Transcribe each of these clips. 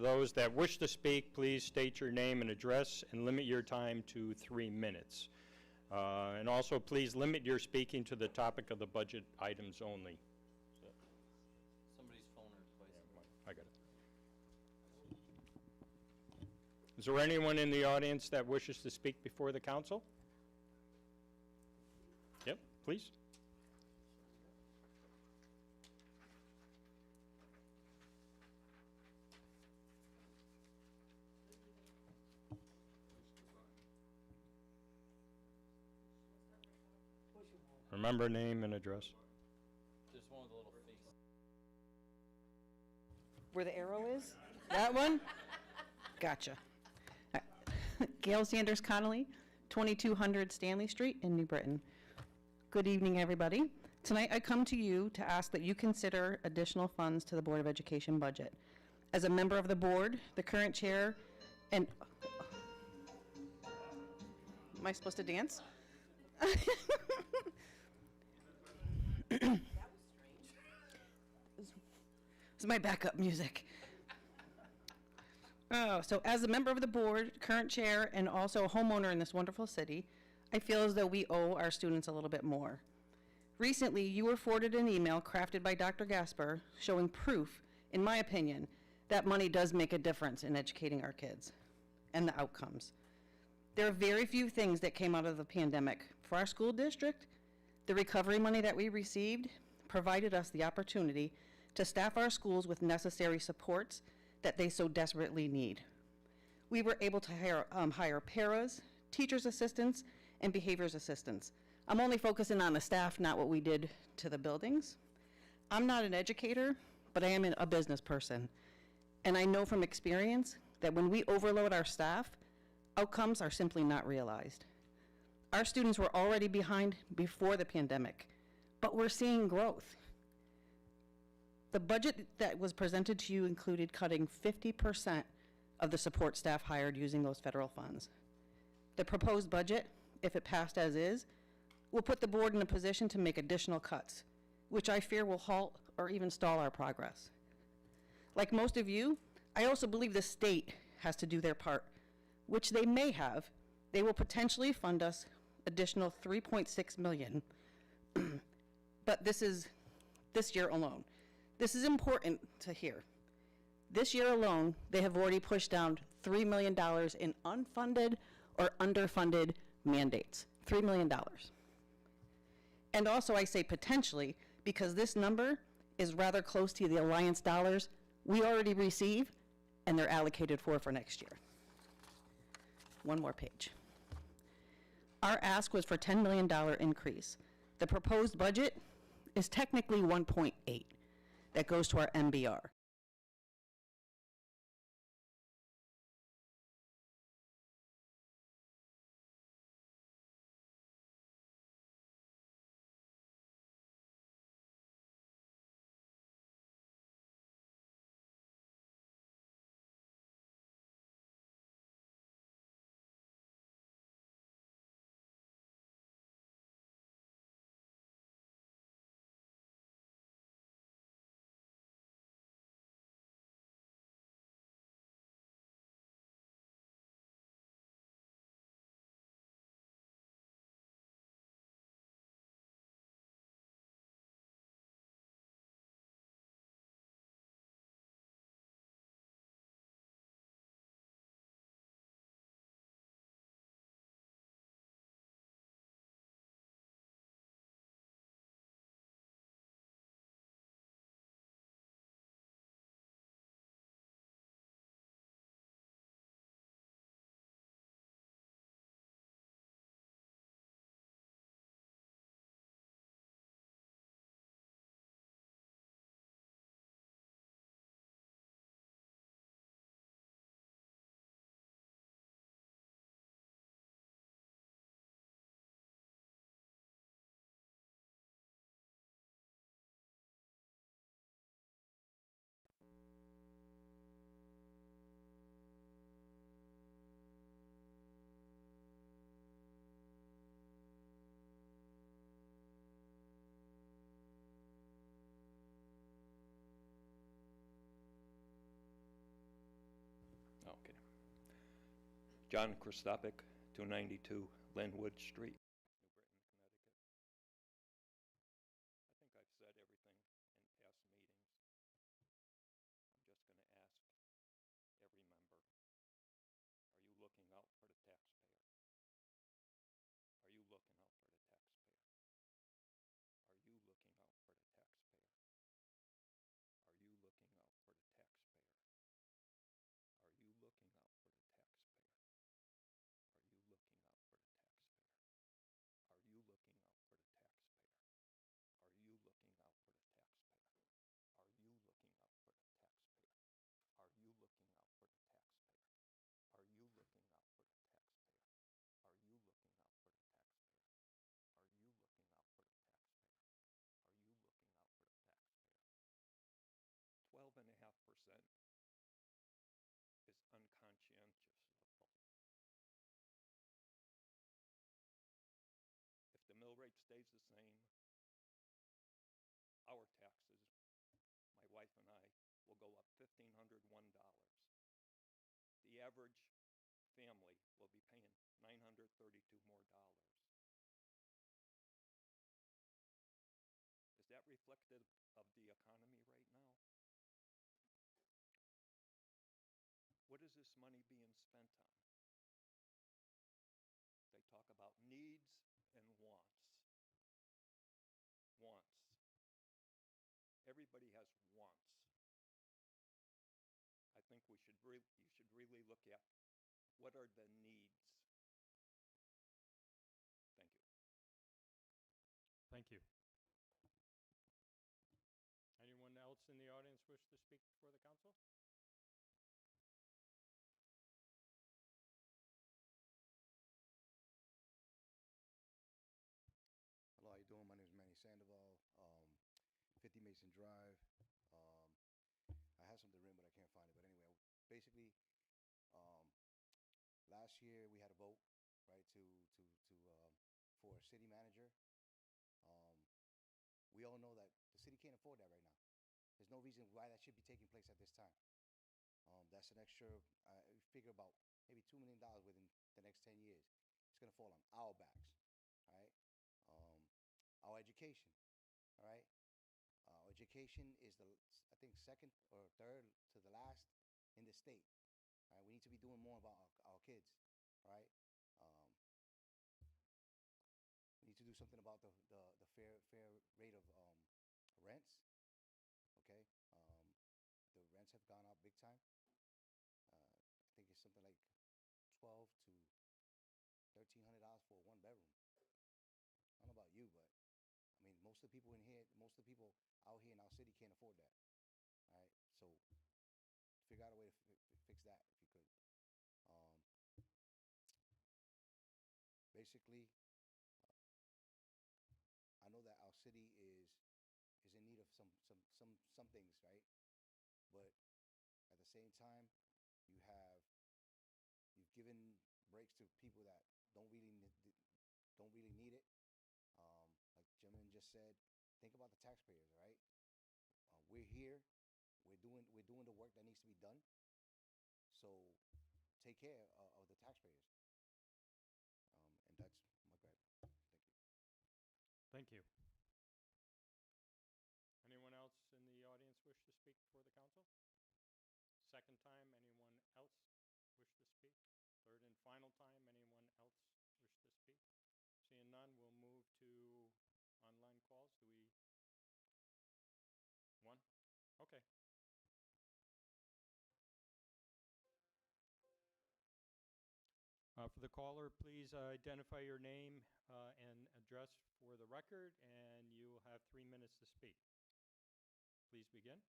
those that wish to speak, please state your name and address and limit your time to 3 minutes. And also, please limit your speaking to the topic of the budget items only. Somebody's phone or device. I got it. Is there anyone in the audience that wishes to speak before the council? Yep, please. Remember name and address. There's one with a little face. Where the arrow is? That one? Gotcha. Gail Sanders Connolly, 2200 Stanley Street in New Britain. Good evening, everybody. Tonight I come to you to ask that you consider additional funds to the Board of Education budget. As a member of the board, the current chair, and... Am I supposed to dance? That was strange. This is my backup music. Oh, so as a member of the board, current chair, and also a homeowner in this wonderful city, I feel as though we owe our students a little bit more. Recently, you were forwarded an email crafted by Dr. Gasper showing proof, in my opinion, that money does make a difference in educating our kids and the outcomes. There are very few things that came out of the pandemic. For our school district, the recovery money that we received provided us the opportunity to staff our schools with necessary supports that they so desperately need. We were able to hire paras, teachers' assistants, and behaviors assistants. I'm only focusing on the staff, not what we did to the buildings. I'm not an educator, but I am a business person. And I know from experience that when we overload our staff, outcomes are simply not realized. Our students were already behind before the pandemic, but we're seeing growth. The budget that was presented to you included cutting 50% of the support staff hired using those federal funds. The proposed budget, if it passed as is, will put the board in a position to make additional cuts, which I fear will halt or even stall our progress. Like most of you, I also believe the state has to do their part, which they may have. They will potentially fund us additional $3.6 million, but this is this year alone. This is important to hear. This year alone, they have already pushed down $3 million in unfunded or underfunded mandates, $3 million. And also I say potentially because this number is rather close to the Alliance dollars we already receive and they're allocated for next year. One more page. Our ask was for $10 million increase. The proposed budget is technically 1.8 that goes to our MBR. John Christopic, 292 Linwood Street, New Britain, Connecticut. I think I've said everything in past meetings. I'm just going to ask every member, are you looking out for the taxpayer? Are you looking out for the taxpayer? Are you looking out for the taxpayer? Are you looking out for the taxpayer? Are you looking out for the taxpayer? Are you looking out for the taxpayer? Are you looking out for the taxpayer? Are you looking out for the taxpayer? Are you looking out for the taxpayer? Are you looking out for the taxpayer? Are you looking out for the taxpayer? Are you looking out for the taxpayer? Are you looking out for the taxpayer? Are you looking out for the taxpayer? 12.5% is unconscientious of vote. If the mill rate stays the same, our taxes, my wife and I, will go up $1,501. The average family will be paying $932 more. Is that reflective of the economy right now? What is this money being spent on? They talk about needs and wants. Wants. Everybody has wants. I think you should really look at what are the needs. Thank you. Thank you. Anyone else in the audience wish to speak before the council? Hello, how you doing? My name is Manny Sandoval, 50 Mason Drive. I have something written, but I can't find it. But anyway, basically, last year we had a vote, right, for a city manager. We all know that the city can't afford that right now. There's no reason why that should be taking place at this time. That's an extra, figure about maybe $2 million within the next 10 years. It's going to fall on our backs, all right? Our education, all right? Our education is I think, second or third to the last in the state. All right? We need to be doing more about our kids, right? We need to do something about the fair rate of rents. Okay, the rents have gone up big time. I think it's something like $1,200 to $1,300 for a one-bedroom. I don't know about you, but I mean, most of the people out here in our city can't afford that. All right, so figure out a way to fix that if you could. Basically, I know that our city is in need of some things, right? But at the same time, you've given breaks to people that don't really need it. Like Jimmy just said, think about the taxpayers, right? We're here, we're doing the work that needs to be done. So take care of the taxpayers. And that's my grab. Thank Thank you. you. Anyone else in the audience wish to speak before the council? Second time, anyone else wish to speak? Third and final time, anyone else wish to speak? Seeing none, we'll move to online calls. Do we? One? Okay. For the caller, please identify your name and address for the record, and you will have 3 minutes to speak. Please begin.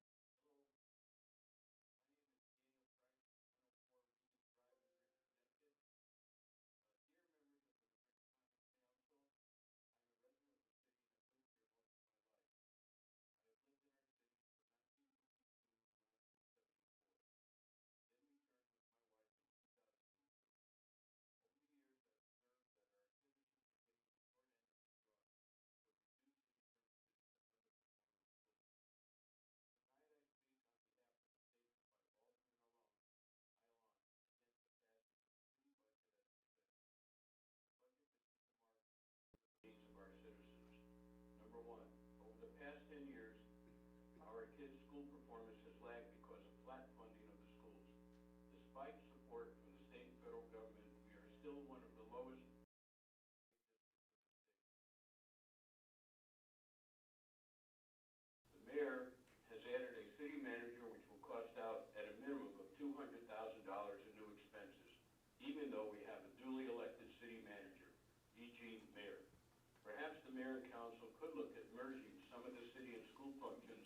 mayor and council could look at merging some of the city and school functions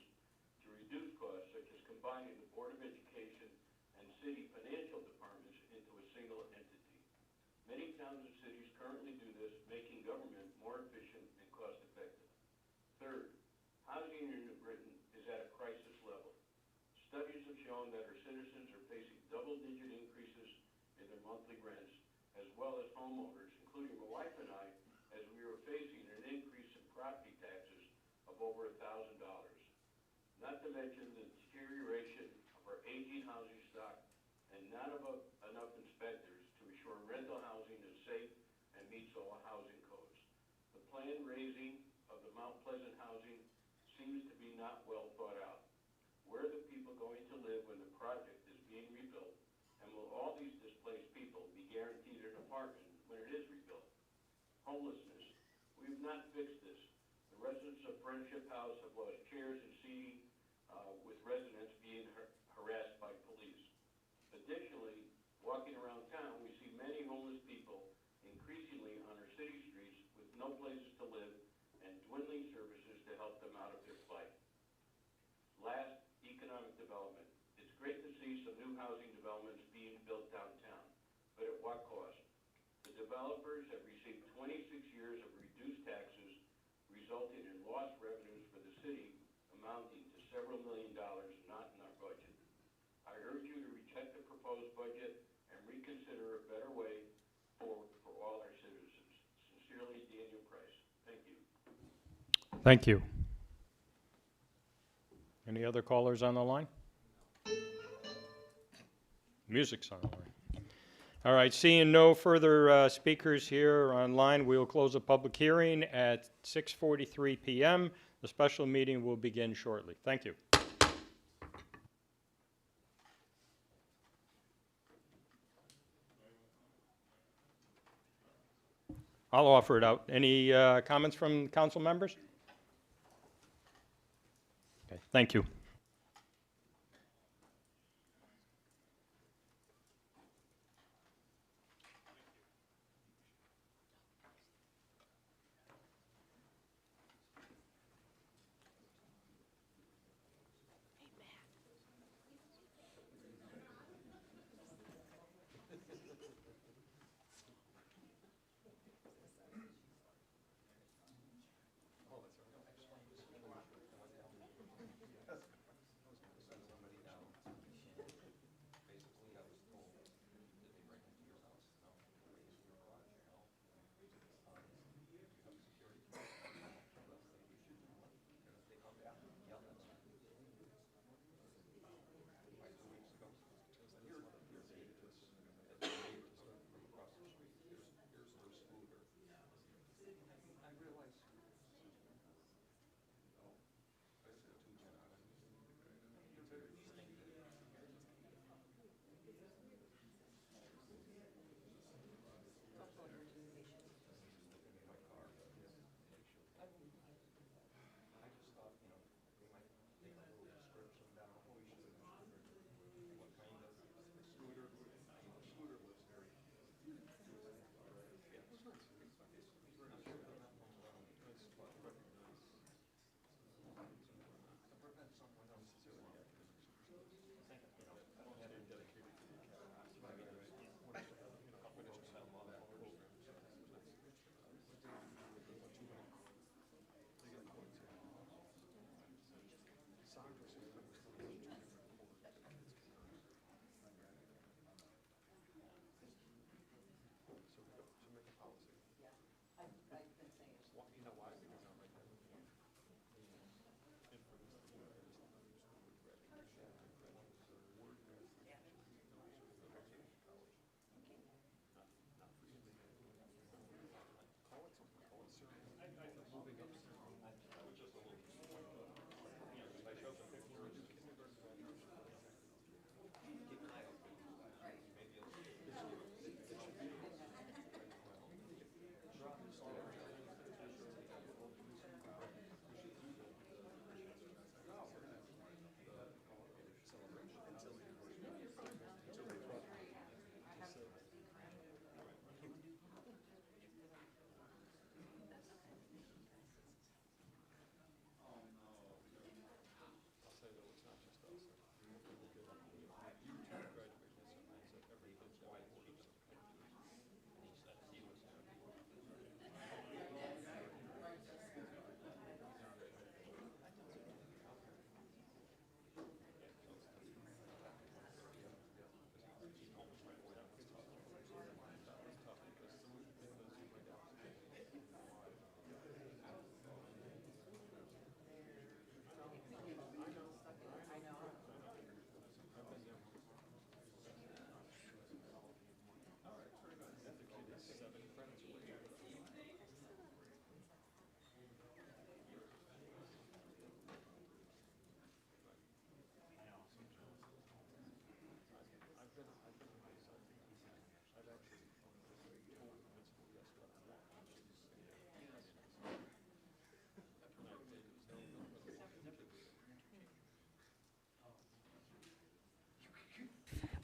to reduce costs, such as combining the Board of Education and city financial departments into a single entity. Many towns and cities currently do this, making government more efficient and cost-effective. Third, housing in New Britain is at a crisis level. Studies have shown that our citizens are facing double-digit increases in their monthly rents, as well as homeowners, including my wife and I, as we are facing an increase in property taxes of over $1,000. Not to mention the deterioration of our aging housing stock and not enough inspectors to ensure rental housing is safe and meets all housing codes. The planned raising of the Mount Pleasant housing seems to be not well thought out. Where are the people going to live when the project is being rebuilt? And will all these displaced people be guaranteed an apartment when it is rebuilt? Homelessness. We have not fixed this. The residents of Friendship House have lost chairs and seating, with residents being harassed by police. Additionally, walking around town, we see many homeless people increasingly on our city streets with no places to live and dwindling services to help them out of their plight. Last, economic development. It's great to see some new housing developments being built downtown, but at what cost? The developers have received 26 years of reduced taxes, resulting in lost revenues for the city amounting to several $millions not in our budget. I urge you to reject the proposed budget and reconsider a better way forward for all our citizens. Sincerely, Daniel Price. Thank you. Thank you. Any other callers on the line? Music's on the line. All right, seeing no further speakers here online, we will close the public hearing at 6:43 p.m. The special meeting will begin shortly. Thank you. I'll offer it out. Any comments from council members? Okay, thank you.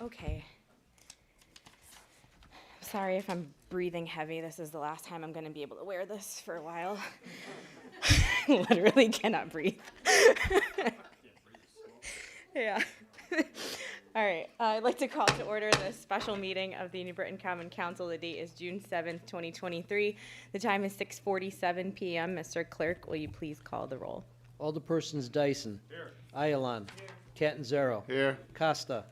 Okay. Sorry if I'm breathing heavy. This is the last time I'm going to be able to wear this for a while. Literally cannot breathe. Yeah. All right. I'd like to call to order the special meeting of the New Britain Common Council. The date is June 7th, 2023. The time is 6:47 p.m. Mr. Clerk, will you please call the roll? Alderpersons Dyson. Here. Ayalon. Catanzaro. Here. Costa.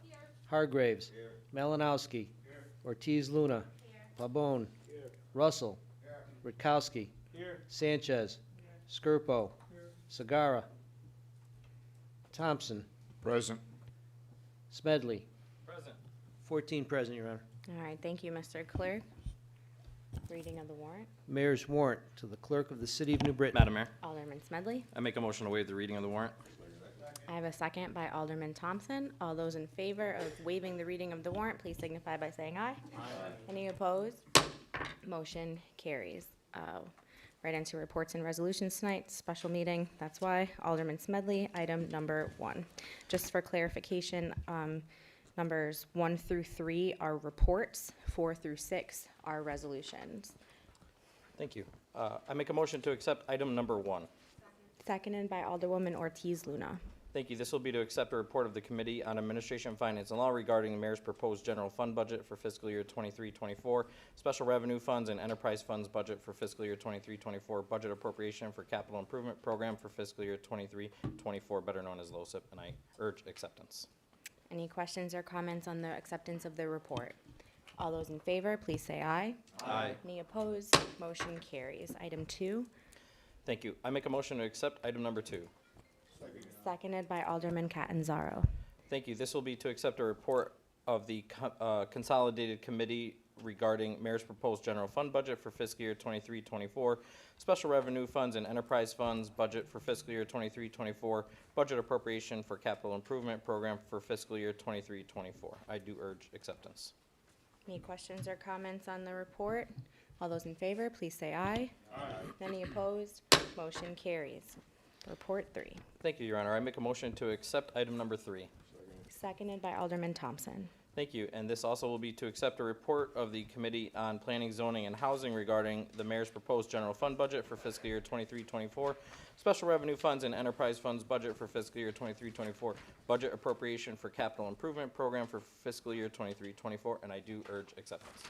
Hargraves. Here. Malinowski. Here. Ortiz Luna. Here. Pabon. Here. Russell. Here. Rutkowski. Here. Sanchez. Here. Skirpo. Here. Sagara. Thompson. Present. Smedley. Present. 14 present, Your Honor. All right. Thank you, Mr. Clerk. Reading of the warrant. Mayor's warrant to the Clerk of the City of New Britain. Madam Mayor, Alderman Smedley. I make a motion to waive the reading of the warrant. I have a second by Alderman Thompson. All those in favor of waiving the reading of the warrant, please signify by saying aye. Aye. Any opposed? Motion carries. Right into reports and resolutions tonight, special meeting, that's why. Alderman Smedley, item number 1. Just for clarification, numbers 1 through 3 are reports, 4 through 6 are resolutions. Thank you. I make a motion to accept item number 1. Seconded by Alderwoman Ortiz Luna. Thank you. This will be to accept a report of the Committee on Administration, Finance, and Law regarding the Mayor's proposed general fund budget for fiscal year 23-24, special revenue funds and enterprise funds budget for fiscal year 23-24, budget appropriation for capital improvement program for fiscal year 23-24, better known as LoCIP, and I urge acceptance. Any questions or comments on the acceptance of the report? All those in favor, please say aye. Aye. Any opposed? Motion carries. Item 2. Thank you. I make a motion to accept item number 2. Seconded by Alderman Catanzaro. Thank you. This will be to accept a report of the Consolidated Committee regarding Mayor's proposed general fund budget for fiscal year 23-24, special revenue funds and enterprise funds budget for fiscal year 23-24, budget appropriation for capital improvement program for fiscal year 23-24. I do urge acceptance. Any questions or comments on the report? All those in favor, please say aye. Aye. Any opposed? Motion carries. Report 3. Thank you, Your Honor. I make a motion to accept item number 3. Seconded by Alderman Thompson. Thank you. And this also will be to accept a report of the Committee on Planning, Zoning, and Housing regarding the Mayor's proposed general fund budget for fiscal year 23-24, special revenue funds and enterprise funds budget for fiscal year 23-24, budget appropriation for capital improvement program for fiscal year 23-24, and I do urge acceptance.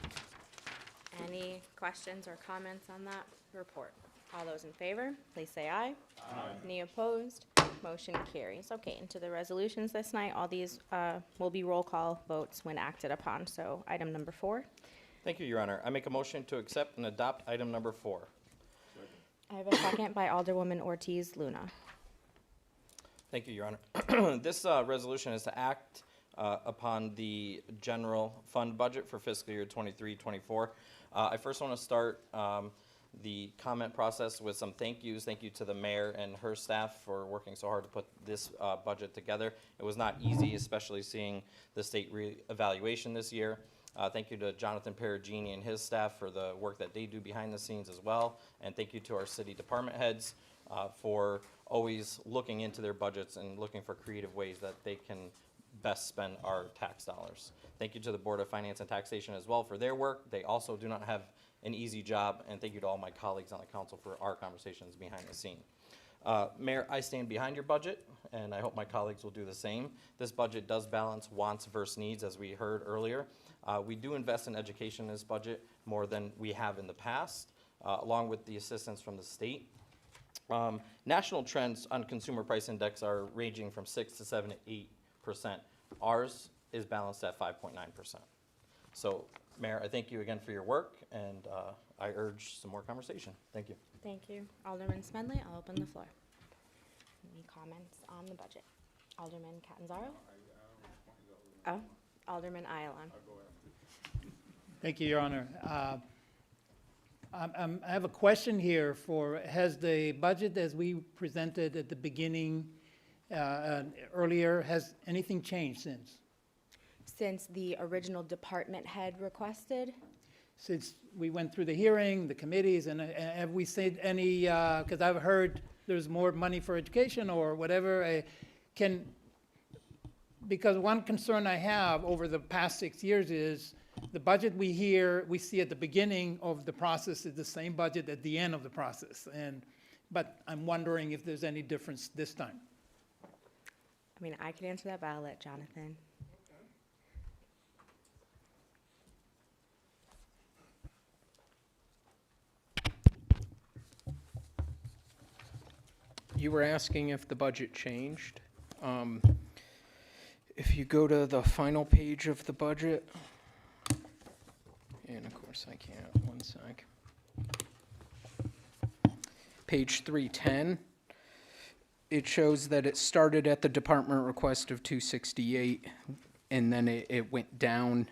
Any questions or comments on that report? All those in favor, please say aye. Aye. Any opposed? Motion carries. Okay, into the resolutions this night. All these will be roll call votes when acted upon. So item number 4. Thank you, Your Honor. I make a motion to accept and adopt item number 4. I have a second by Alderwoman Ortiz Luna. Thank you, Your Honor. This resolution is to act upon the general fund budget for fiscal year 23-24. I first want to start the comment process with some thank yous. Thank you to the mayor and her staff for working so hard to put this budget together. It was not easy, especially seeing the state re-evaluation this year. Thank you to Jonathan Perugini and his staff for the work that they do behind the scenes as well. And thank you to our city department heads for always looking into their budgets and looking for creative ways that they can best spend our tax dollars. Thank you to the Board of Finance and Taxation as well for their work. They also do not have an easy job, and thank you to all my colleagues on the council for our conversations behind the scene. Mayor, I stand behind your budget, and I hope my colleagues will do the same. This budget does balance wants versus needs, as we heard earlier. We do invest in education in this budget more than we have in the past, along with the assistance from the state. National trends on consumer price index are ranging from 6 to 7 to 8%. Ours is balanced at 5.9%. So, Mayor, I thank you again for your work, and I urge some more conversation. Thank you. Thank you. Alderman Smedley, I'll open the floor. Any comments on the budget? Alderman Catanzaro? Oh, Alderman Ayalon. Thank you, Your Honor. I have a question here has the budget as we presented at the beginning earlier, has anything changed since? Since the original department head requested? Since we went through the hearing, the committees, and have we said any, because I've heard there's more money for education or whatever, because one concern I have over the past 6 years is the budget we see at the beginning of the process is the same budget at the end of the process. But I'm wondering if there's any difference this time. I mean, I could answer that, but I'll let Jonathan. You were asking if the budget changed. If you go to the final page of the budget, and of course I can't, one sec. Page 310, it shows that it started at the department request of 268, and then it went down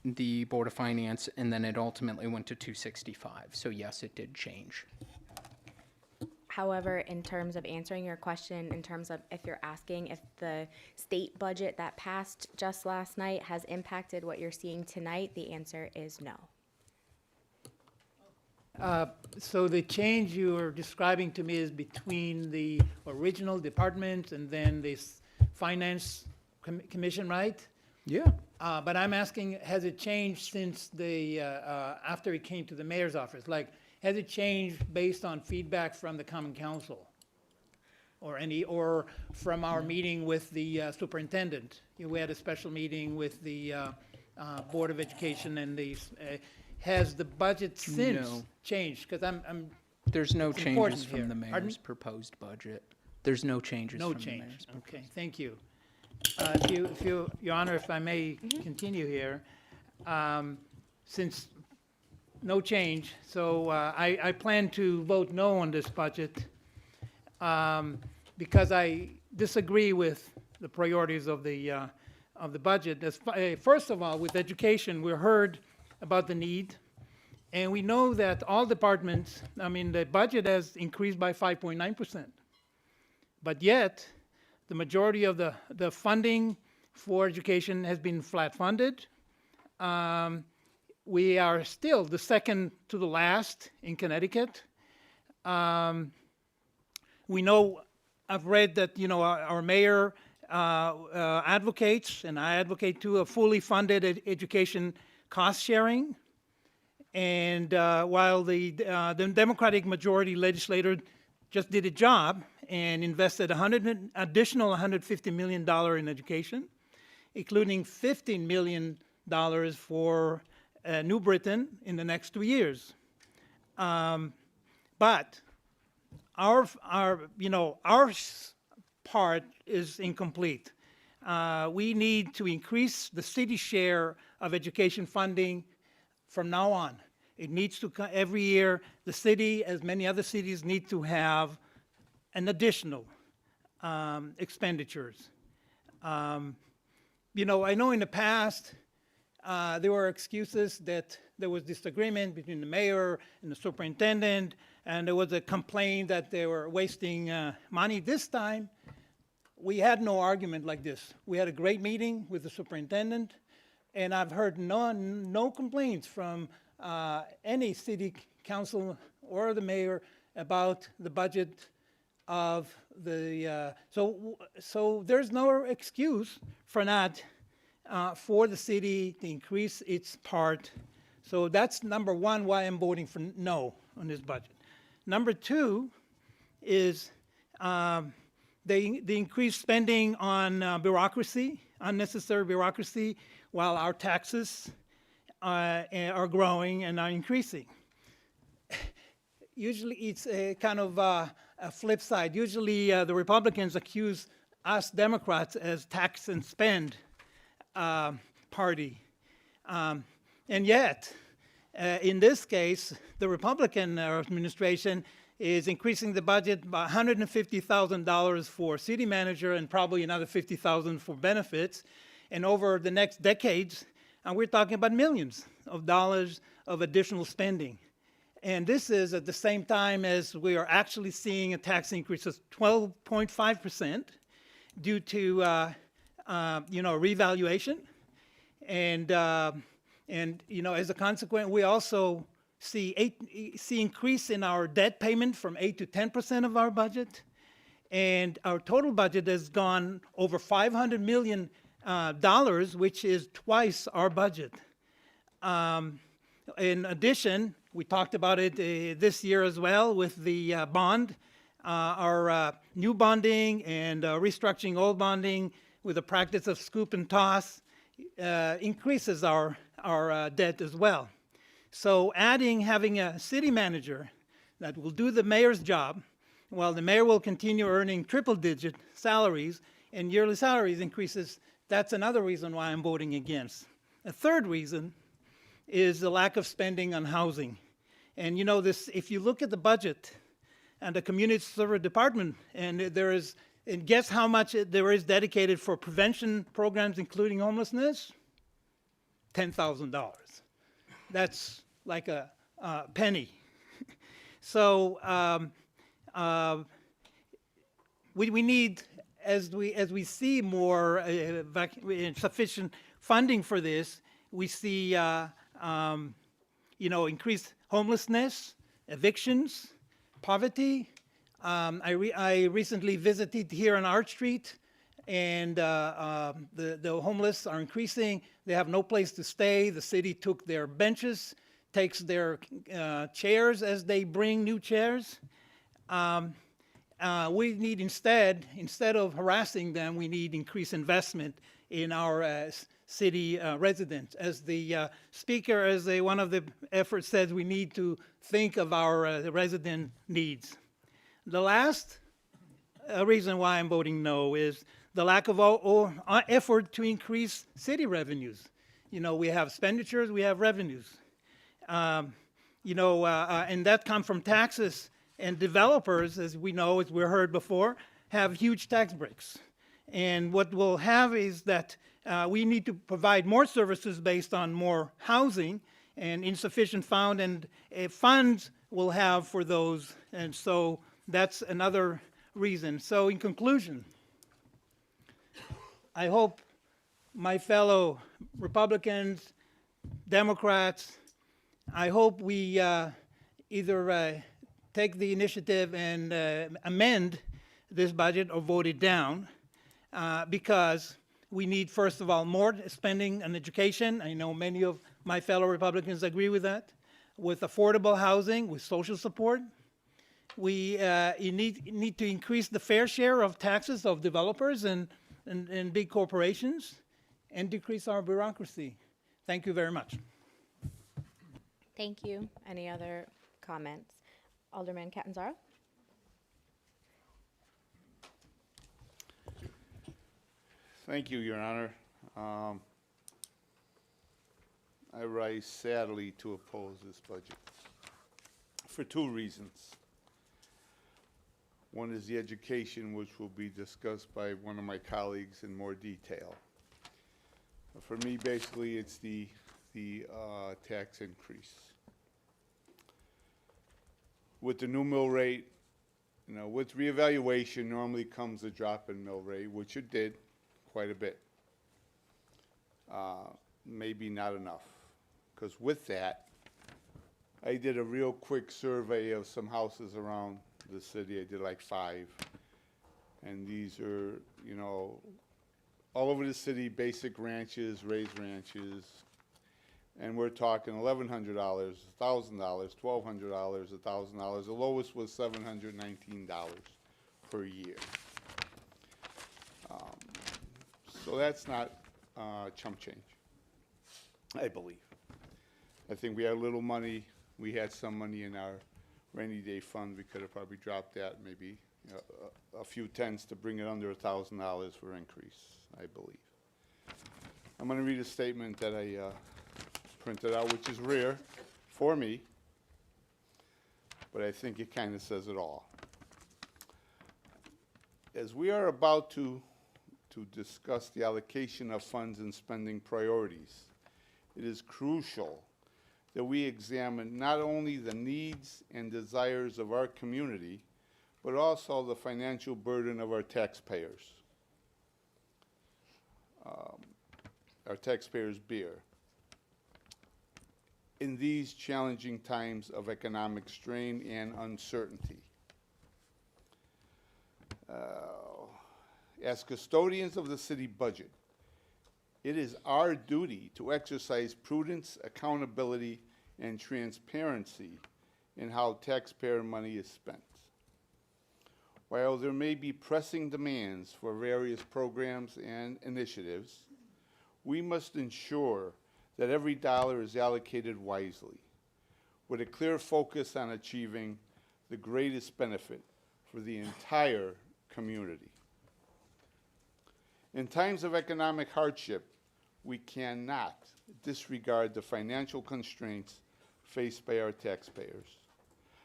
the Board of Finance, and then it ultimately went to 265. So yes, it did change. However, in terms of answering your question, in terms of if you're asking if the state budget that passed just last night has impacted what you're seeing tonight, the answer is no. So the change you are describing to me is between the original department and then this finance commission, right? Yeah. But I'm asking, has it changed since after it came to the mayor's office? Like, has it changed based on feedback from the Common Council? Or from our meeting with the superintendent? We had a special meeting with the Board of Education and has the budget since No. changed? Because I'm There's no It's important changes from here. the Pardon? mayor's proposed budget. There's no changes no from the change. mayor's. Okay, thank you. Your Honor, if I may continue here, since no change, so I plan to vote no on this budget because I disagree with the priorities of the budget. First of all, with education, we heard about the need, and we know that all departments, the budget has increased by 5.9%. But yet, the majority of the funding for education has been flat funded. We are still the second to the last in Connecticut. We know, I've read that, our mayor advocates, and I advocate too, a fully funded education cost sharing. And while the Democratic majority legislator just did a job and invested additional $150 million in education, including $15 million for New Britain in the next 2 years. But our part is incomplete. We need to increase the city share of education funding from now on. It needs to, every year, the city, as many other cities, need to have an additional expenditures. I know in the past, there were excuses that there was disagreement between the mayor and the superintendent, and there was a complaint that they were wasting money. This time, we had no argument like this. We had a great meeting with the superintendent, and I've heard no complaints from any city council or the mayor about the budget of the, so there's no excuse for not, for the city to increase its part. So that's number one, why I'm voting for no on this budget. Number two is the increased spending on bureaucracy, unnecessary bureaucracy, while our taxes are growing and are increasing. Usually it's a kind of a flip side. Usually the Republicans accuse us Democrats as tax and spend party. And yet, in this case, the Republican administration is increasing the budget by $150,000 for city manager and probably another $50,000 for benefits. And over the next decades, we're talking about millions of dollars of additional spending. And this is at the same time as we are actually seeing a tax increase of 12.5% due to revaluation. And as a consequence, we also see increase in our debt payment from 8 to 10% of our budget. And our total budget has gone over $500 million dollars, which is twice our budget. In addition, we talked about it this year as well with the bond. Our new bonding and restructuring old bonding with the practice of scoop and toss increases our debt as well. So having a city manager that will do the mayor's job, while the mayor will continue earning triple-digit salaries and yearly salaries increases, that's another reason why I'm voting against. A third reason is the lack of spending on housing. And you know this, if you look at the budget and the community service department, and guess how much there is dedicated for prevention programs, including homelessness? $10,000. That's like a penny. So we need, as we see more sufficient funding for this, we see increased homelessness, evictions, poverty. I recently visited here on Arch Street, and the homeless are increasing. They have no place to stay. The city took their benches, takes their chairs as they bring new chairs. We need instead of harassing them, we need increased investment in our city residents. As the speaker, as one of the efforts says, we need to think of our resident needs. The last reason why I'm voting no is the lack of effort to increase city revenues. You know, we have expenditures, we have revenues. And that comes from taxes, and developers, as we know, as we heard before, have huge tax breaks. And what we'll have is that we need to provide more services based on more housing and insufficient funds we'll have for those. And so that's another reason. So in conclusion, I hope my fellow Republicans, Democrats, I hope we either take the initiative and amend this budget or vote it down because we need, first of all, more spending on education. I know many of my fellow Republicans agree with that. With affordable housing, with social support. We need to increase the fair share of taxes of developers and big corporations and decrease our bureaucracy. Thank you very much. Thank you. Any other comments? Alderman Catanzaro? Thank you, Your Honor. I rise sadly to oppose this budget for two reasons. One is the education, which will be discussed by one of my colleagues in more detail. For me, basically, it's the tax increase. With the new mill rate, with reevaluation normally comes a drop in mill rate, which it did quite a bit. Maybe not enough, because with that, I did a real quick survey of some houses around the city. I did like 5, and these are, all over the city, basic ranches, raised ranches, and we're talking $1,100, $1,000, $1,200, $1,000. The lowest was $719 per year. So that's not chump change, I believe. I think we had a little money. We had some money in our rainy day fund. We could have probably dropped that maybe a few tenths to bring it under $1,000 for increase, I believe. I'm going to read a statement that I printed out, which is rare for me, but I think it kind of says it all. As we are about to discuss the allocation of funds and spending priorities, it is crucial that we examine not only the needs and desires of our community, but also the financial burden of our taxpayers. Our taxpayers bear in these challenging times of economic strain and uncertainty. As custodians of the city budget, it is our duty to exercise prudence, accountability, and transparency in how taxpayer money is spent. While there may be pressing demands for various programs and initiatives, we must ensure that every dollar is allocated wisely, with a clear focus on achieving the greatest benefit for the entire community. In times of economic hardship, we cannot disregard the financial constraints faced by our taxpayers.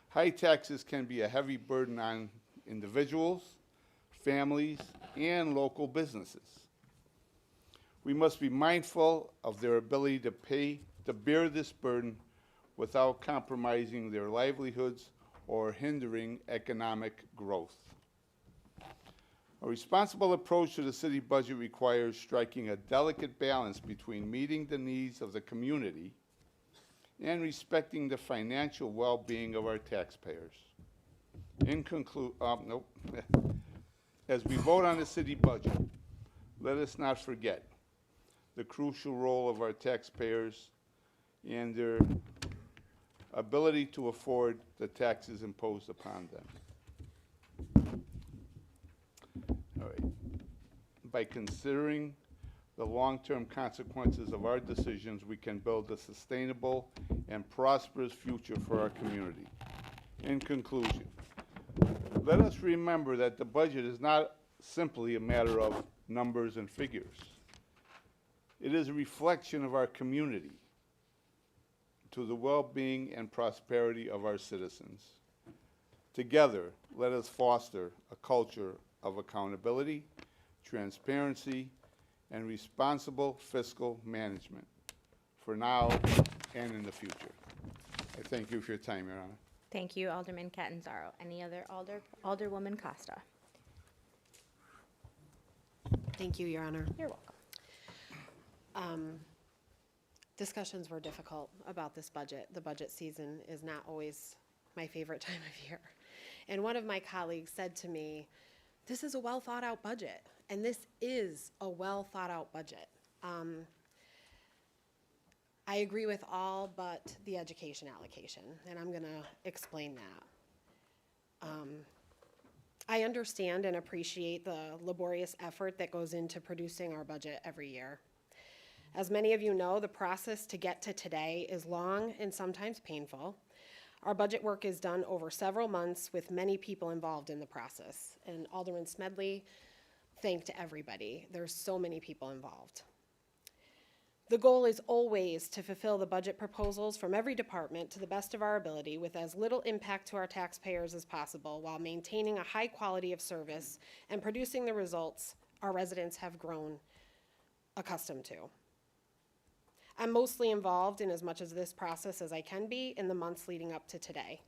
High taxes can be a heavy burden on individuals, families, and local businesses. We must be mindful of their ability to bear this burden without compromising their livelihoods or hindering economic growth. A responsible approach to the city budget requires striking a delicate balance between meeting the needs of the community and respecting the financial well-being of our taxpayers. In as we vote on the city budget, let us not forget the crucial role of our taxpayers and their ability to afford the taxes imposed upon them. All right. By considering the long-term consequences of our decisions, we can build a sustainable and prosperous future for our community. In conclusion, let us remember that the budget is not simply a matter of numbers and figures. It is a reflection of our community to the well-being and prosperity of our citizens. Together, let us foster a culture of accountability, transparency, and responsible fiscal management for now and in the future. I thank you for your time, Your Honor. Thank you, Alderman Catanzaro. Any other Alderwoman Costa? Thank you, Your Honor. You're welcome. Discussions were difficult about this budget. The budget season is not always my favorite time of year. And one of my colleagues said to me, this is a well-thought-out budget. And this is a well-thought-out budget. I agree with all but the education allocation, and I'm going to explain that. I understand and appreciate the laborious effort that goes into producing our budget every year. As many of you know, the process to get to today is long and sometimes painful. Our budget work is done over several months with many people involved in the process. And Alderman Smedley thanked everybody. There's so many people involved. The goal is always to fulfill the budget proposals from every department to the best of our ability with as little impact to our taxpayers as possible while maintaining a high quality of service and producing the results our residents have grown accustomed to. I'm mostly involved in as much of this process as I can be in the months leading up to today.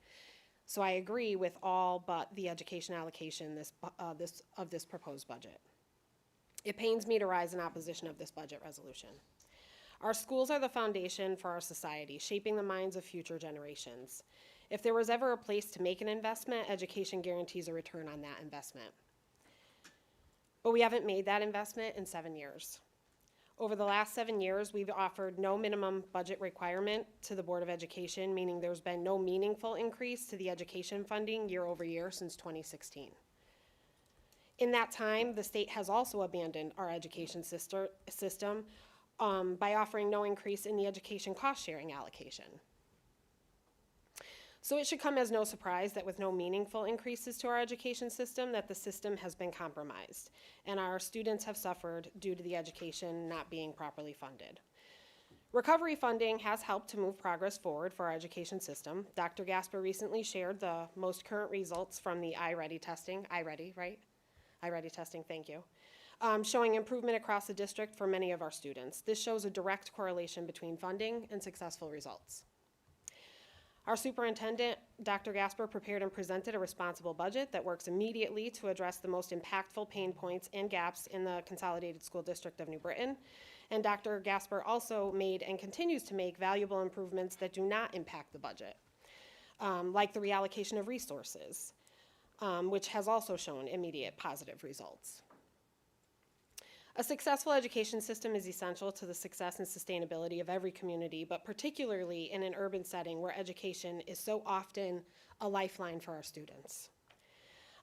So I agree with all but the education allocation of this proposed budget. It pains me to rise in opposition of this budget resolution. Our schools are the foundation for our society, shaping the minds of future generations. If there was ever a place to make an investment, education guarantees a return on that investment. But we haven't made that investment in 7 years. Over the last 7 years, we've offered no minimum budget requirement to the Board of Education, meaning there's been no meaningful increase to the education funding year over year since 2016. In that time, the state has also abandoned our education system by offering no increase in the education cost-sharing allocation. So it should come as no surprise that with no meaningful increases to our education system, that the system has been compromised, and our students have suffered due to the education not being properly funded. Recovery funding has helped to move progress forward for our education system. Dr. Gasper recently shared the most current results from the iReady testing, right? iReady testing, thank you. Showing improvement across the district for many of our students. This shows a direct correlation between funding and successful results. Our superintendent, Dr. Gasper, prepared and presented a responsible budget that works immediately to address the most impactful pain points and gaps in the Consolidated School District of New Britain. And Dr. Gasper also made and continues to make valuable improvements that do not impact the budget, like the reallocation of resources, which has also shown immediate positive results. A successful education system is essential to the success and sustainability of every community, but particularly in an urban setting where education is so often a lifeline for our students.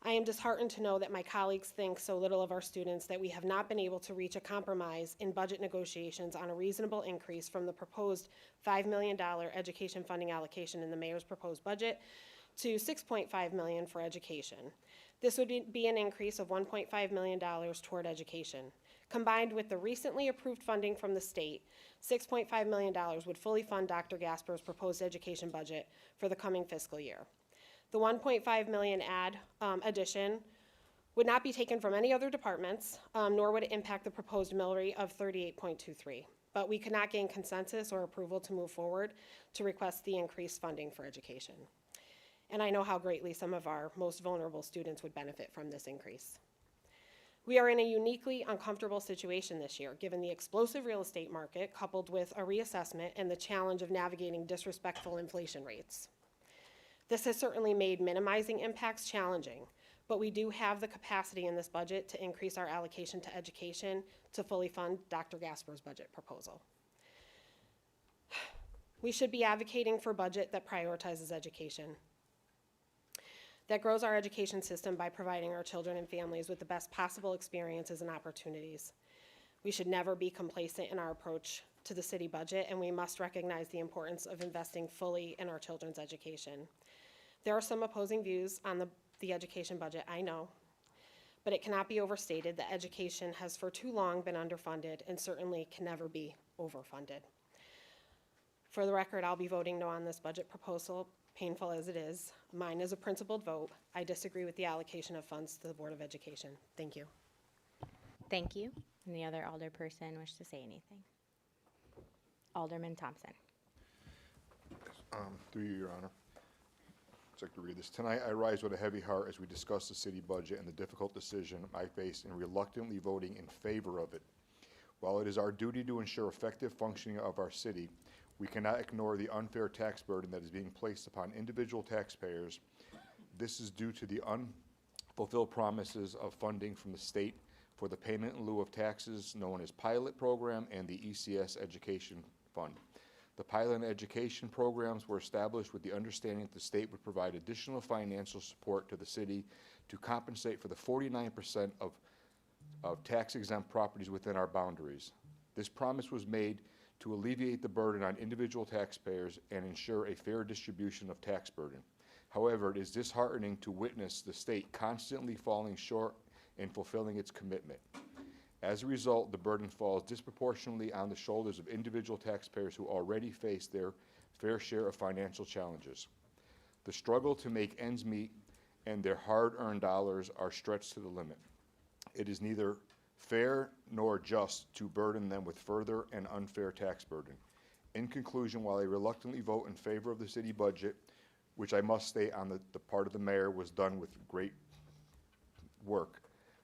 I am disheartened to know that my colleagues think so little of our students that we have not been able to reach a compromise in budget negotiations on a reasonable increase from the proposed $5 million education funding allocation in the mayor's proposed budget to $6.5 million for education. This would be an increase of $1.5 million toward education. Combined with the recently approved funding from the state, $6.5 million would fully fund Dr. Gasper's proposed education budget for the coming fiscal year. The $1.5 million addition would not be taken from any other departments, nor would it impact the proposed mill rate of 38.23. But we could not gain consensus or approval to move forward to request the increased funding for education. And I know how greatly some of our most vulnerable students would benefit from this increase. We are in a uniquely uncomfortable situation this year, given the explosive real estate market coupled with a reassessment and the challenge of navigating disrespectful inflation rates. This has certainly made minimizing impacts challenging, but we do have the capacity in this budget to increase our allocation to education to fully fund Dr. Gasper's budget proposal. We should be advocating for a budget that prioritizes education, that grows our education system by providing our children and families with the best possible experiences and opportunities. We should never be complacent in our approach to the city budget, and we must recognize the importance of investing fully in our children's education. There are some opposing views on the education budget, I know, but it cannot be overstated that education has for too long been underfunded and certainly can never be overfunded. For the record, I'll be voting no on this budget proposal, painful as it is. Mine is a principled vote. I disagree with the allocation of funds to the Board of Education. Thank you. Thank you. Any other alderperson wish to say anything? Alderman Thompson. Through you, Your Honor. I'd like to read this. Tonight, I rise with a heavy heart as we discuss the city budget and the difficult decision I face in reluctantly voting in favor of it. While it is our duty to ensure effective functioning of our city, we cannot ignore the unfair tax burden that is being placed upon individual taxpayers. This is due to the unfulfilled promises of funding from the state for the payment in lieu of taxes known as pilot program and the ECS education fund. The pilot and education programs were established with the understanding that the state would provide additional financial support to the city to compensate for the 49% of tax-exempt properties within our boundaries. This promise was made to alleviate the burden on individual taxpayers and ensure a fair distribution of tax burden. However, it is disheartening to witness the state constantly falling short in fulfilling its commitment. As a result, the burden falls disproportionately on the shoulders of individual taxpayers who already face their fair share of financial challenges. The struggle to make ends meet and their hard-earned dollars are stretched to the limit. It is neither fair nor just to burden them with further and unfair tax burden. In conclusion, while I reluctantly vote in favor of the city budget, which I must state on the part of the mayor was done with great work,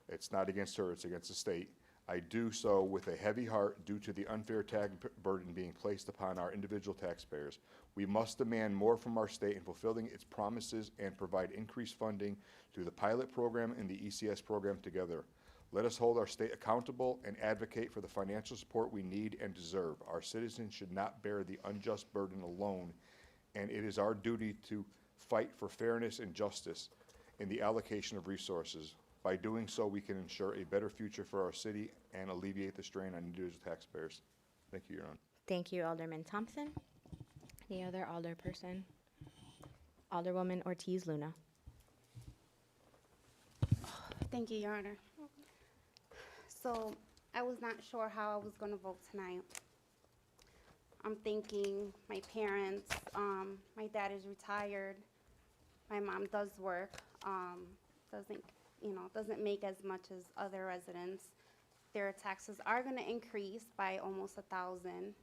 it's not against her, it's against the state, I do so with a heavy heart due to the unfair tax burden being placed upon our individual taxpayers. We must demand more from our state in fulfilling its promises and provide increased funding through the pilot program and the ECS program together. Let us hold our state accountable and advocate for the financial support we need and deserve. Our citizens should not bear the unjust burden alone, and it is our duty to fight for fairness and justice in the allocation of resources. By doing so, we can ensure a better future for our city and alleviate the strain on individual taxpayers. Thank you, Your Honor. Thank you, Alderman Thompson. Any other alderperson? Alderwoman Ortiz Luna. Thank you, Your Honor. So I was not sure how I was going to vote tonight. I'm thinking my parents, my dad is retired, my mom does work, doesn't make as much as other residents. Their taxes are going to increase by almost 1,000.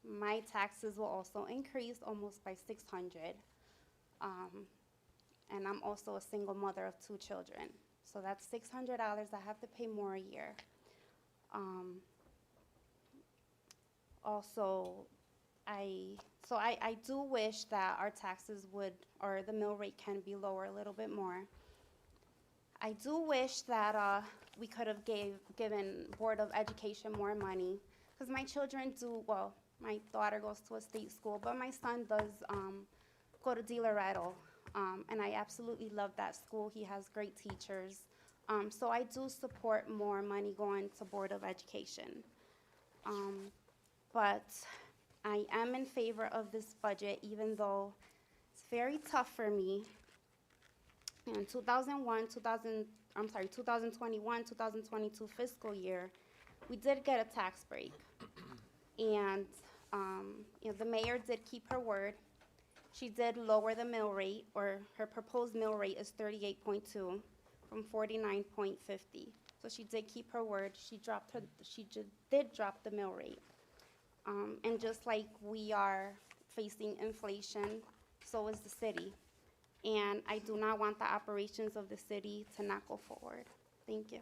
My taxes will also increase almost by 600. And I'm also a single mother of 2 children. So that's $600 I have to pay more a year. Also, I do wish that our taxes or the mill rate can be lower a little bit more. I do wish that we could have given Board of Education more money. Because my children do, well, my daughter goes to a state school, but my son does go to De Loretto. And I absolutely love that school. He has great teachers. So I do support more money going to Board of Education. But I am in favor of this budget, even though it's very tough for me. In 2021, 2022 fiscal year, we did get a tax break. And, the mayor did keep her word. She did lower the mill rate, or her proposed mill rate is 38.2 from 49.50. So she did keep her word. She did drop the mill rate. And just like we are facing inflation, so is the city. And I do not want the operations of the city to not go forward. Thank you.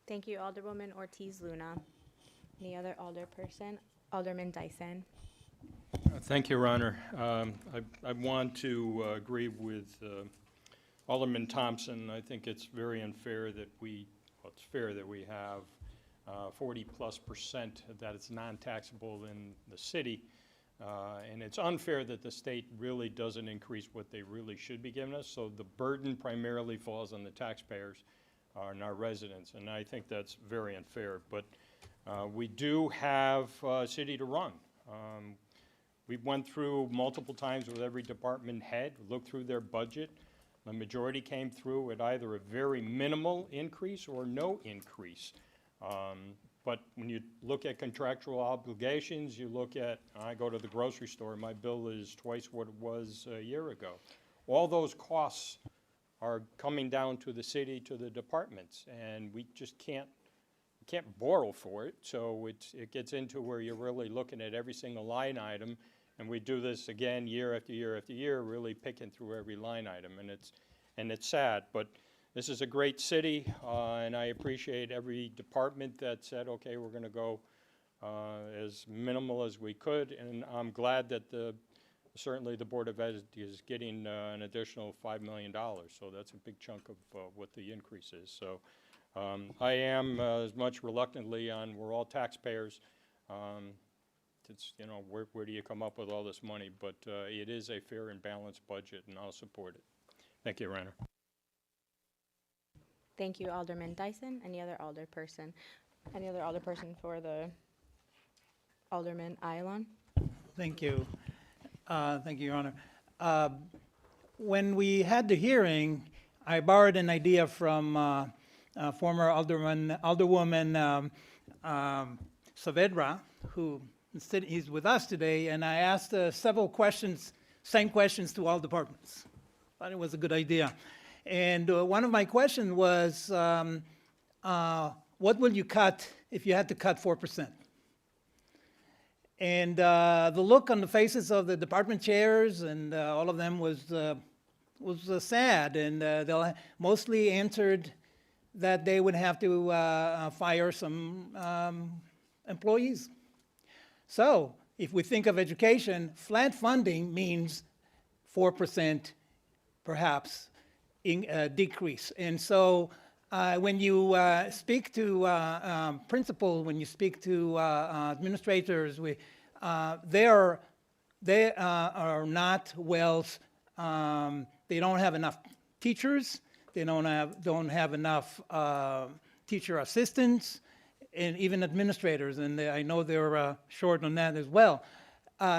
Thank you, Alderwoman Ortiz Luna. Any other alderperson? Alderman Dyson. Thank you, Your Honor. I want to agree with Alderman Thompson. I think it's very unfair that it's fair that we have 40+% that it's non-taxable in the city. And it's unfair that the state really doesn't increase what they really should be giving us. So the burden primarily falls on the taxpayers and our residents. And I think that's very unfair. But we do have a city to run. We went through multiple times with every department head, looked through their budget. The majority came through with either a very minimal increase or no increase. But when you look at contractual obligations, you look at, I go to the grocery store, my bill is twice what it was a year ago. All those costs are coming down to the city, to the departments, and we just can't borrow for it. So it gets into where you're really looking at every single line item, and we do this again year after year after year, really picking through every line item, and it's sad. But this is a great city, and I appreciate every department that said, okay, we're going to go as minimal as we could, and I'm glad that certainly the Board of Ed is getting an additional $5 million, so that's a big chunk of what the increase is. So I am as much reluctantly on, we're all taxpayers. It's, where do you come up with all this money? But it is a fair and balanced budget, and I'll support it. Thank you, Your Honor. Thank you, Alderman Dyson. Any other alderperson? Any other alderperson for the Alderman Ayalon? Thank you. Thank you, Your Honor. When we had the hearing, I borrowed an idea from former Alderwoman Saavedra, who is with us today, and I asked several questions, same questions to all departments. Thought it was a good idea. And one of my questions was, what will you cut if you had to cut 4%? And the look on the faces of the department chairs and all of them was sad, and they mostly answered that they would have to fire some employees. So if we think of education, flat funding means 4% perhaps decrease. And so when you speak to principals, when you speak to administrators, they are not well, they don't have enough teachers, they don't have enough teacher assistants, and even administrators, and I know they're short on that as well.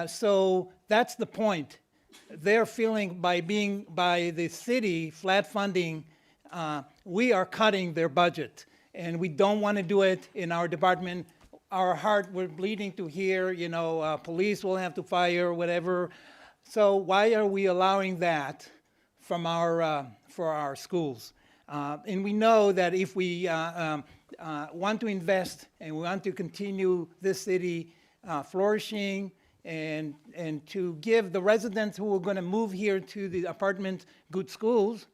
So that's the point. They're feeling by the city flat funding, we are cutting their budget, and we don't want to do it in our department. Our heart, we're bleeding to hear, police will have to fire, whatever. So why are we allowing that from for our schools? And we know that if we want to invest and we want to continue this city flourishing and to give the residents who are going to move here to the apartment good schools,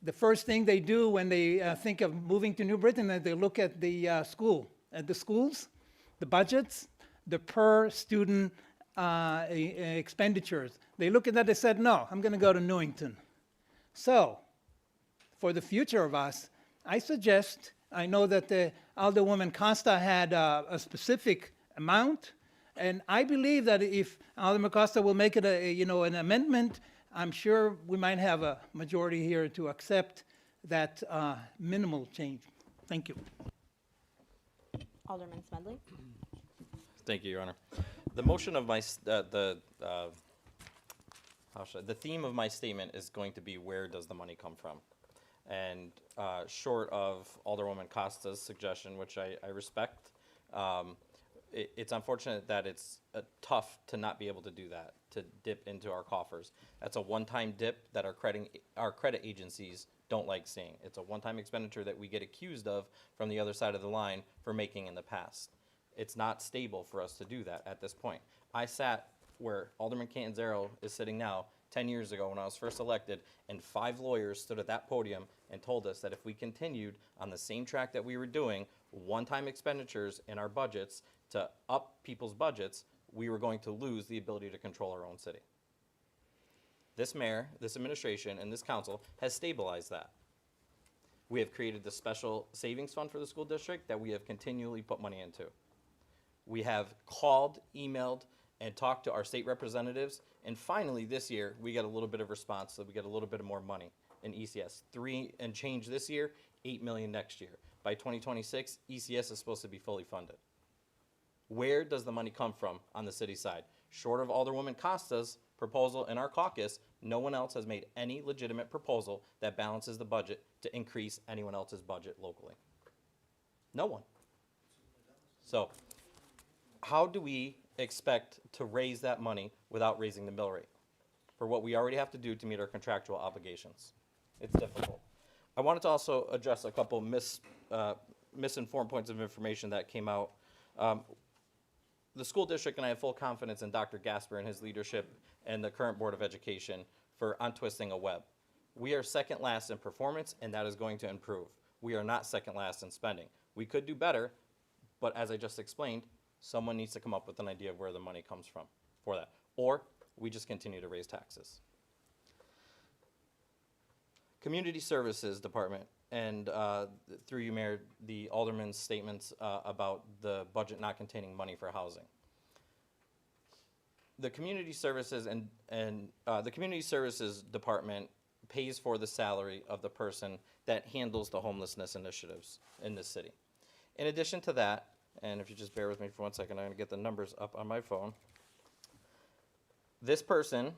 the first thing they do when they think of moving to New Britain is they look at the schools, the budgets, the per student expenditures. They look at that, they said, no, I'm going to go to Newington. So for the future of us, I suggest I know that Alderwoman Costa had a specific amount, and I believe that if Alderman Costa will make it an amendment, I'm sure we might have a majority here to accept that minimal change. Thank you. Alderman Smedley. Thank you, Your Honor. The motion of my, the theme of my statement is going to be, where does the money come from? And short of Alderwoman Costa's suggestion, which I respect, it's unfortunate that it's tough to not be able to do that, to dip into our coffers. That's a one-time dip that our credit agencies don't like seeing. It's a one-time expenditure that we get accused of from the other side of the line for making in the past. It's not stable for us to do that at this point. I sat where Alderman Catanzaro is sitting now 10 years ago when I was first elected, and 5 lawyers stood at that podium and told us that if we continued on the same track that we were doing, one-time expenditures in our budgets to up people's budgets, we were going to lose the ability to control our own city. This mayor, this administration, and this council has stabilized that. We have created the special savings fund for the school district that we have continually put money into. We have called, emailed, and talked to our state representatives, and finally this year we get a little bit of response, so we get a little bit of more money in ECS. 3 and change this year, 8 million next year. By 2026, ECS is supposed to be fully funded. Where does the money come from on the city side? Short of Alderwoman Costa's proposal in our caucus, no one else has made any legitimate proposal that balances the budget to increase anyone else's budget locally. No one. So, how do we expect to raise that money without raising the mill rate for what we already have to do to meet our contractual obligations? It's difficult. I wanted to also address a couple misinformed points of information that came out. The school district, and I have full confidence in Dr. Gasper and his leadership and the current Board of Education for untwisting a web. We are second last in performance, and that is going to improve. We are not second last in spending. We could do better, but as I just explained, someone needs to come up with an idea of where the money comes from for that. Or we just continue to raise taxes. Community Services Department, and through you, Mayor, the Alderman's statements about the budget not containing money for housing. The Community Services the Community Services Department pays for the salary of the person that handles the homelessness initiatives in this city. In addition to that, and if you just bear with me for 1 second, I'm going to get the numbers up on my phone. This person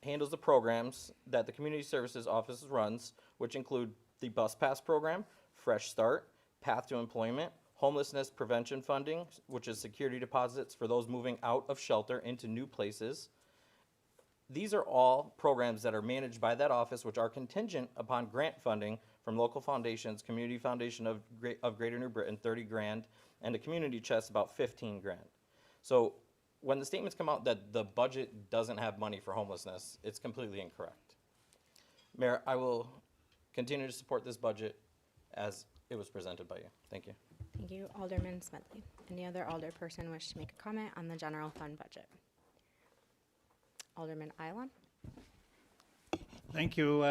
handles the programs that the Community Services Office runs, which include the Bus Pass program, Fresh Start, Path to Employment, homelessness prevention funding, which is security deposits for those moving out of shelter into new places. These are all programs that are managed by that office, which are contingent upon grant funding from local foundations, Community Foundation of Greater New Britain, 30 grand, and the Community Chest, about 15 grand. So when the statements come out that the budget doesn't have money for homelessness, it's completely incorrect. Mayor, I will continue to support this budget as it was presented by you. Thank you. Thank you, Alderman Smedley. Any other alderperson wish to make a comment on the general fund budget? Alderman Ayalon. Thank you,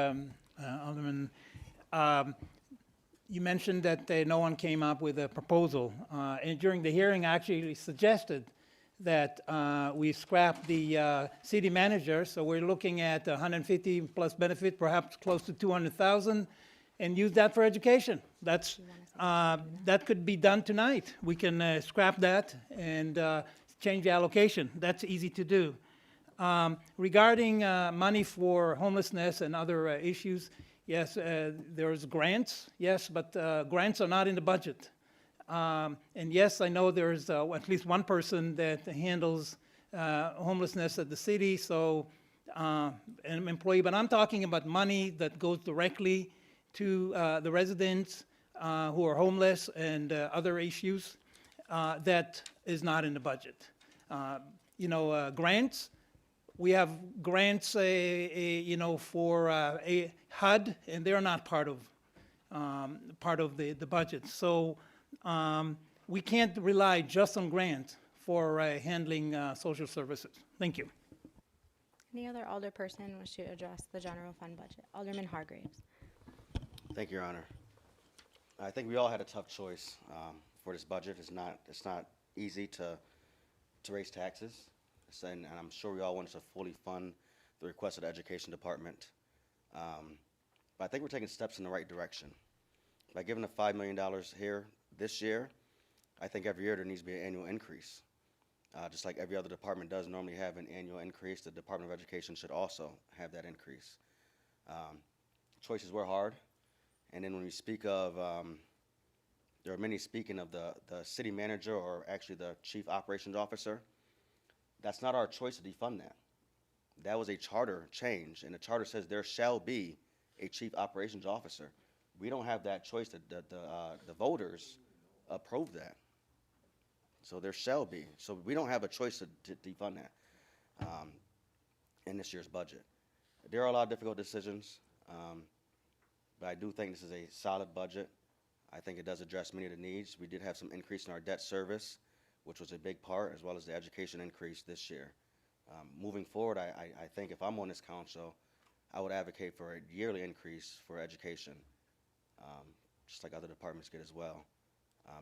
Alderman. You mentioned that no one came up with a proposal. And during the hearing, I actually suggested that we scrap the city manager. So we're looking at 150 plus benefit, perhaps close to 200,000, and use that for education. That could be done tonight. We can scrap that and change the allocation. That's easy to do. Regarding money for homelessness and other issues, yes, there's grants, yes, but grants are not in the budget. And yes, I know there's at least one person that handles homelessness at the city, so an employee, but I'm talking about money that goes directly to the residents who are homeless and other issues that is not in the budget. Grants, we have grants, for a HUD, and they're not part of the budget. So we can't rely just on grants for handling social services. Thank you. Any other alderperson wish to address the general fund budget? Alderman Hargraves. Thank you, Your Honor. I think we all had a tough choice for this budget. It's not easy to raise taxes, and I'm sure we all wanted to fully fund the request of the Education Department. But I think we're taking steps in the right direction. By giving the $5 million here this year, I think every year there needs to be an annual increase. Just like every other department does normally have an annual increase, the Department of Education should also have that increase. Choices were hard. And then when we speak of, there are many speaking of the city manager or actually the chief operations officer. That's not our choice to defund that. That was a charter change, and the charter says there shall be a chief operations officer. We don't have that choice. The voters approved that. So there shall be. So we don't have a choice to defund that in this year's budget. There are a lot of difficult decisions, but I do think this is a solid budget. I think it does address many of the needs. We did have some increase in our debt service, which was a big part, as well as the education increase this year. Moving forward, I think if I'm on this council, I would advocate for a yearly increase for education, just like other departments get as well.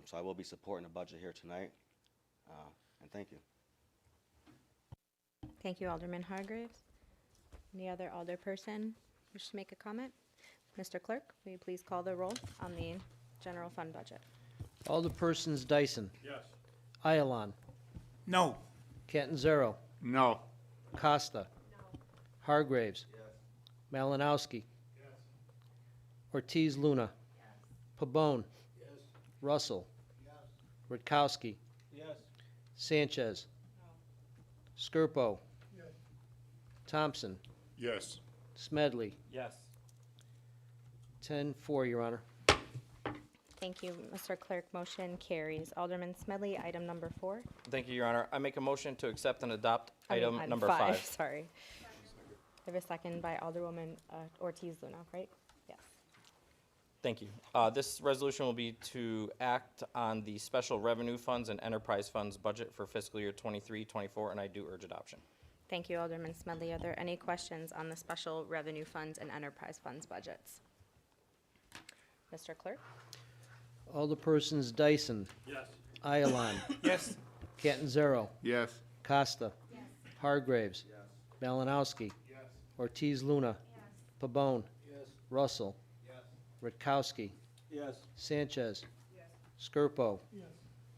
So I will be supporting the budget here tonight, and thank you. Thank you, Alderman Hargraves. Any other alderperson wish to make a comment? Mr. Clerk, will you please call the roll on the general fund budget? Alderpersons Dyson. Yes. Ayalon. No. Catanzaro. No. Costa. Hargraves. Malinowski. Ortiz Luna. Pabon. Russell. Rutkowski. Sanchez. Skirpo. Thompson. Yes. Smedley. Yes. 10-4, Your Honor. Thank you, Mr. Clerk. Motion carries. Alderman Smedley, item number 4. Thank you, Your Honor. I make a motion to accept and adopt item number 5. Sorry. I have a second by Alderwoman Ortiz Luna, right? Yes. Thank you. This resolution will be to act on the special revenue funds and enterprise funds budget for fiscal year 23-24, and I do urge adoption. Thank you, Alderman Smedley. Are there any questions on the special revenue funds and enterprise funds budgets? Mr. Clerk? Alderpersons Dyson. Yes. Ayalon. Yes. Catanzaro. Yes. Costa. Hargraves. Malinowski. Ortiz Luna. Pabon. Russell. Rutkowski. Sanchez. Skirpo.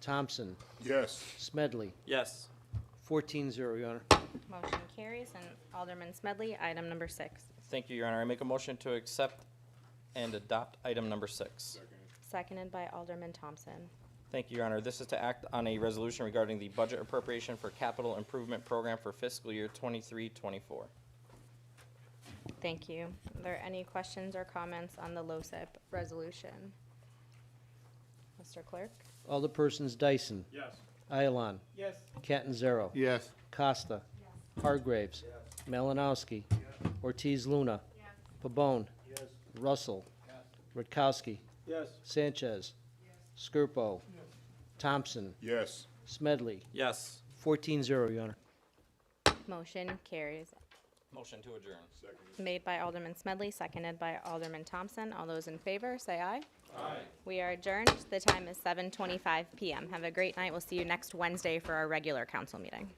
Thompson. Yes. Smedley. Yes. 14-0, Your Honor. Motion carries. And Alderman Smedley, item number 6. Thank you, Your Honor. I make a motion to accept and adopt item number 6. Seconded by Alderman Thompson. Thank you, Your Honor. This is to act on a resolution regarding the budget appropriation for capital improvement program for fiscal year 23-24. Thank you. Are there any questions or comments on the LoCIP resolution? Mr. Clerk? Alderpersons Dyson. Yes. Ayalon. Yes. Catanzaro. Yes. Costa. Hargraves. Malinowski. Ortiz Luna. Pabon. Russell. Rutkowski. Sanchez. Skirpo. Thompson. Yes. Smedley. Yes. 14-0, Your Honor. Motion carries. Motion to adjourn. Made by Alderman Smedley, seconded by Alderman Thompson. All those in favor, say aye. Aye. We are adjourned. The time is 7:25 p.m. Have a great night. We'll see you next Wednesday for our regular council meeting.